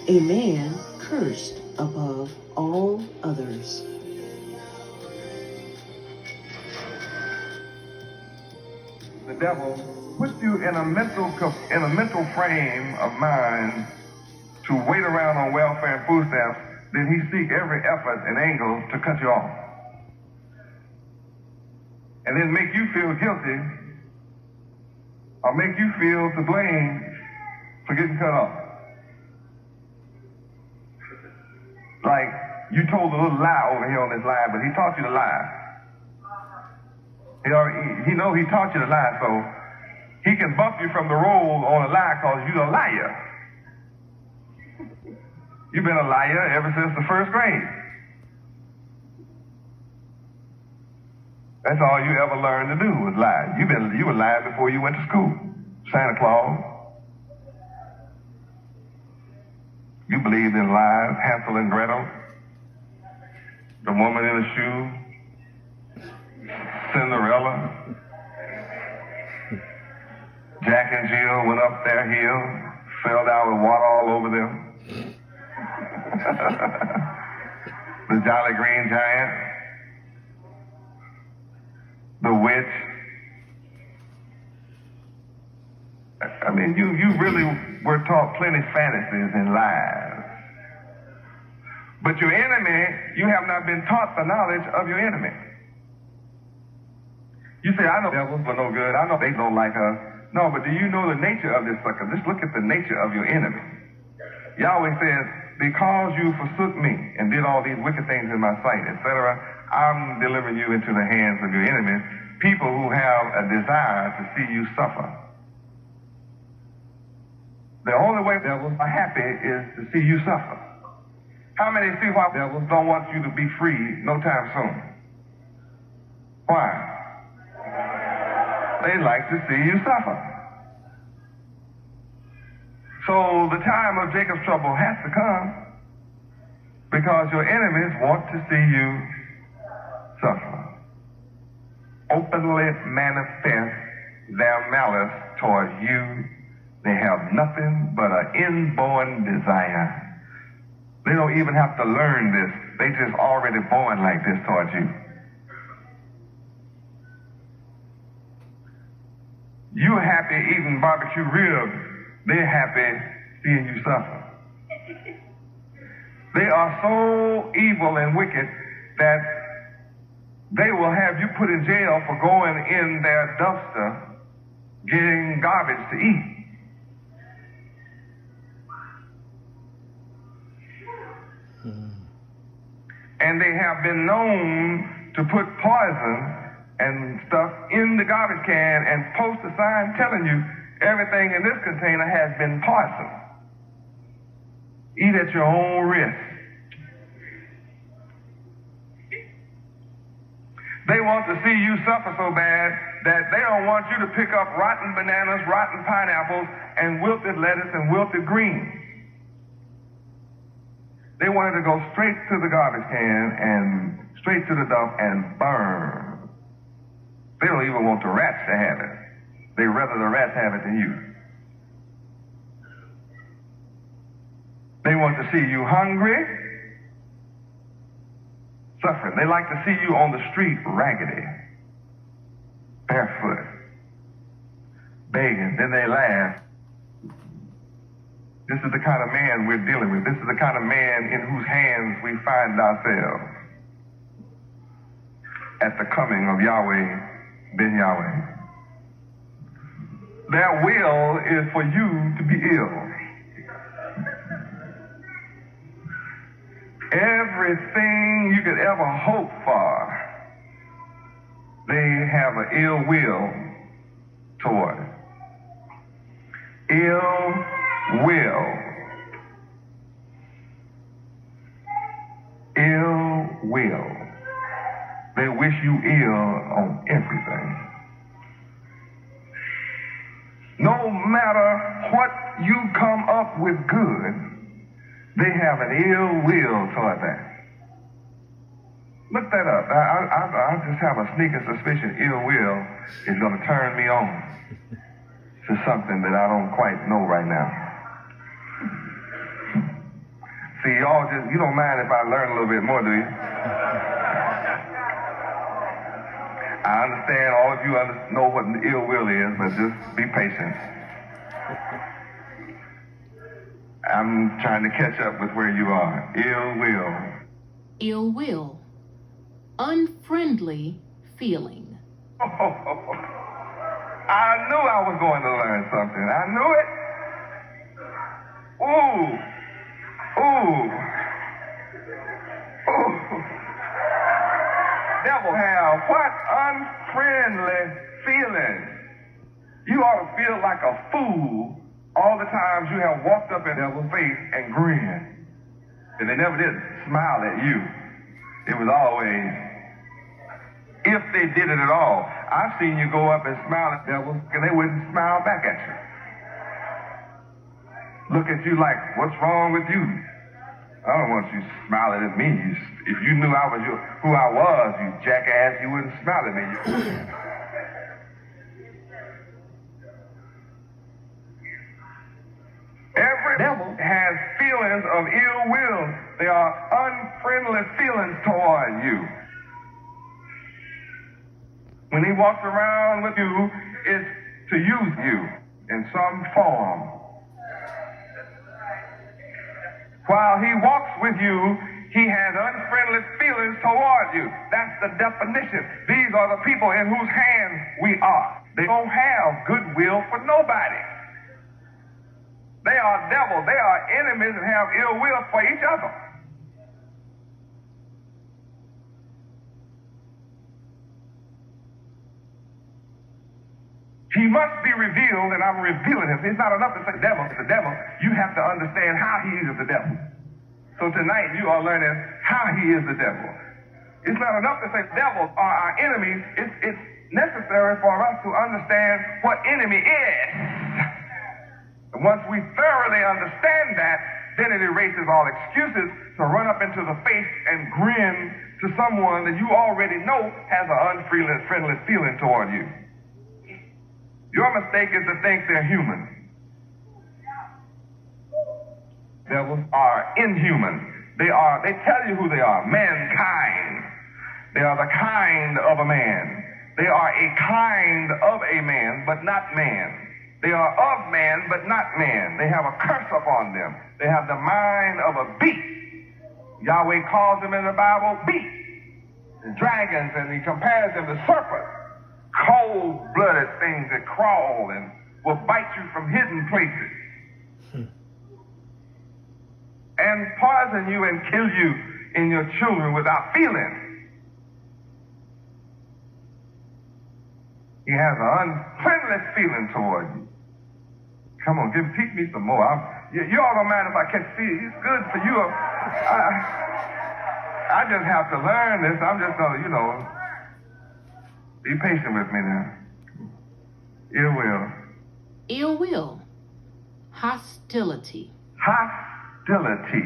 a man cursed above all others. The devil puts you in a mental frame of mind to wait around on welfare and food stamps. Then he seeks every effort and angle to cut you off, and then make you feel guilty or make you feel to blame for getting cut off. Like you told a little lie over here on this line, but he taught you to lie. He know he taught you to lie, so he can bump you from the roll on a lie because you're a liar. You've been a liar ever since the first grade. That's all you ever learned to do was lie. You were lying before you went to school. Santa Claus. You believed in lies, Hansel and Gretel, the woman in the shoe, Cinderella, Jack and Jill went up their hill, fell down with water all over them. The Jolly Green Giant, the witch. I mean, you really were taught plenty fantasies and lies. But your enemy, you have not been taught the knowledge of your enemy. You say, I know devils are no good. I know they don't like us. No, but do you know the nature of this sucker? Just look at the nature of your enemy. Yahweh says, because you forsook me and did all these wicked things in my sight, etc., I'm delivering you into the hands of your enemies, people who have a desire to see you suffer. The only way devils are happy is to see you suffer. How many see why devils don't want you to be free no time soon? Why? They like to see you suffer. So the time of Jacob's trouble has to come because your enemies want to see you suffer. Openly manifest their malice toward you. They have nothing but an inborn desire. They don't even have to learn this. They just already born like this towards you. You're happy eating barbecue ribs. They're happy seeing you suffer. They are so evil and wicked that they will have you put in jail for going in their dumpster getting garbage to eat. And they have been known to put poison and stuff in the garbage can and post a sign telling you everything in this container has been poisoned. Eat at your own risk. They want to see you suffer so bad that they don't want you to pick up rotten bananas, rotten pineapples, and wilted lettuce and wilted greens. They wanted to go straight to the garbage can and straight to the dump and burn. They don't even want the rats to have it. They'd rather the rats have it than you. They want to see you hungry, suffering. They like to see you on the street raggedy, barefoot, begging. Then they laugh. This is the kind of man we're dealing with. This is the kind of man in whose hands we find ourselves at the coming of Yahweh ben Yahweh. Their will is for you to be ill. Everything you could ever hope for, they have an ill will toward it. Ill will. Ill will. They wish you ill on everything. No matter what you come up with good, they have an ill will toward that. Look that up. I just have a sneaking suspicion ill will is going to turn me on to something that I don't quite know right now. See, y'all just, you don't mind if I learn a little bit more, do you? I understand all of you know what ill will is, but just be patient. I'm trying to catch up with where you are. Ill will. Ill will. Unfriendly feeling. I knew I was going to learn something. I knew it. Ooh. Devil have what? Unfriendly feelings. You ought to feel like a fool all the times you have walked up in devil's face and grinned. And they never did smile at you. It was always, if they did it at all. I've seen you go up and smile at devils and they wouldn't smile back at you. Look at you like, what's wrong with you? I don't want you smiling at me. If you knew I was who I was, you jackass, you wouldn't smile at me. Every devil has feelings of ill will. They are unfriendly feelings toward you. When he walks around with you, it's to use you in some form. While he walks with you, he has unfriendly feelings toward you. That's the definition. These are the people in whose hands we are. They don't have goodwill for nobody. They are devils. They are enemies and have ill will for each other. He must be revealed, and I'm revealing him. It's not enough to say devil, it's the devil. You have to understand how he is the devil. So tonight you are learning how he is the devil. It's not enough to say devils are our enemies. It's necessary for us to understand what enemy is. And once we thoroughly understand that, then it erases all excuses to run up into the face and grin to someone that you already know has an unfriendly feeling toward you. Your mistake is to think they're human. Devils are inhuman. They tell you who they are. Mankind. They are the kind of a man. They are a kind of a man, but not man. They are of man, but not man. They have a curse upon them. They have the mind of a beast. Yahweh calls them in the Bible beasts, dragons, and he compares them to serpents. Cold-blooded things that crawl and will bite you from hidden places and poison you and kill you and your children without feeling. He has an unfriendly feeling toward you. Come on, teach me some more. You all don't mind if I catch see. It's good for you. I just have to learn this. I'm just gonna, be patient with me now. Ill will. Ill will. Hostility. Hostility.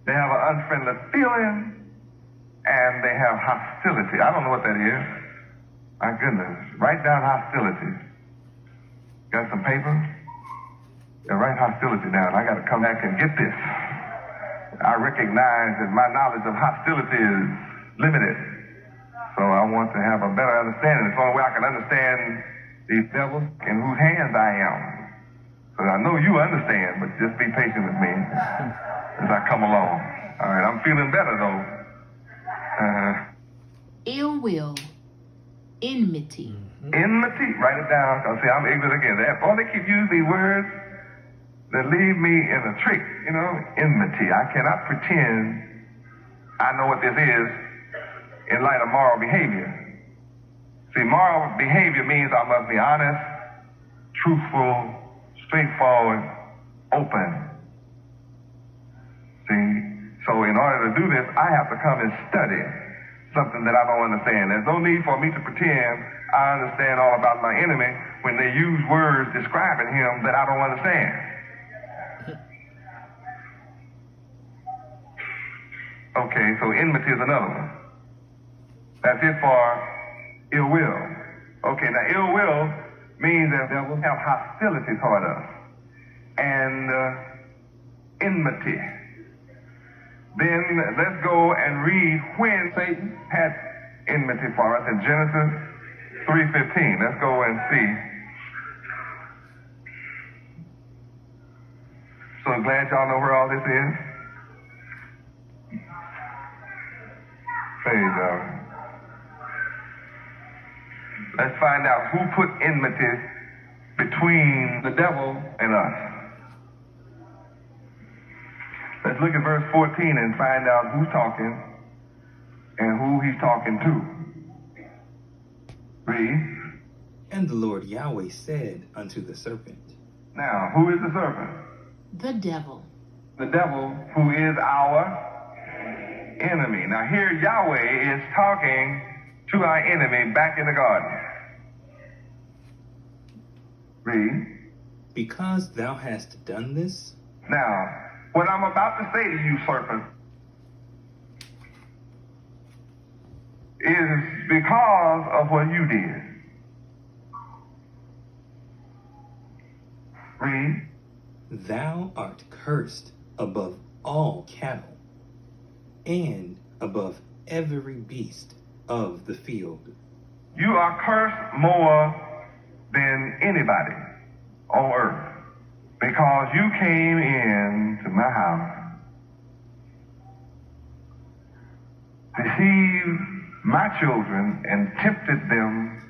They have an unfriendly feeling and they have hostility. I don't know what that is. My goodness. Write down hostility. Got some paper? Yeah, write hostility down. I got to come back and get this. I recognize that my knowledge of hostility is limited. So I want to have a better understanding. It's the only way I can understand these devils in whose hands I am. So I know you understand, but just be patient with me as I come along. All right, I'm feeling better though. Ill will. Enmity. Enmity? Write it down. I'll say I'm ignorant again. Boy, they keep using these words that leave me in a trick, enmity. I cannot pretend I know what this is in light of moral behavior. See, moral behavior means I must be honest, truthful, straightforward, open. See? So in order to do this, I have to come and study something that I don't understand. There's no need for me to pretend I understand all about my enemy when they use words describing him that I don't understand. Okay, so enmity is another one. That's it for ill will. Okay, now ill will means that devils have hostility toward us. and enmity. Then let's go and read when Satan had enmity for us in Genesis 3:15. Let's go and see. So glad y'all know where all this is. Praise God. Let's find out who put enmity between the devil and us. Let's look at verse 14 and find out who's talking and who he's talking to. Read. And the Lord Yahweh said unto the serpent. Now, who is the serpent? The devil. The devil, who is our enemy. Now here Yahweh is talking to our enemy back in the garden. Read. Because thou hast done this, Now, what I'm about to say to you, serpent, is because of what you did. Read. thou art cursed above all cattle, and above every beast of the field. You are cursed more than anybody on earth because you came into my house, deceived my children, and tempted them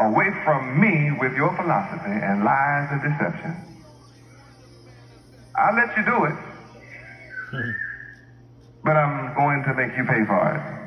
away from me with your philosophy and lies and deception. I'll let you do it, but I'm going to make you pay for it.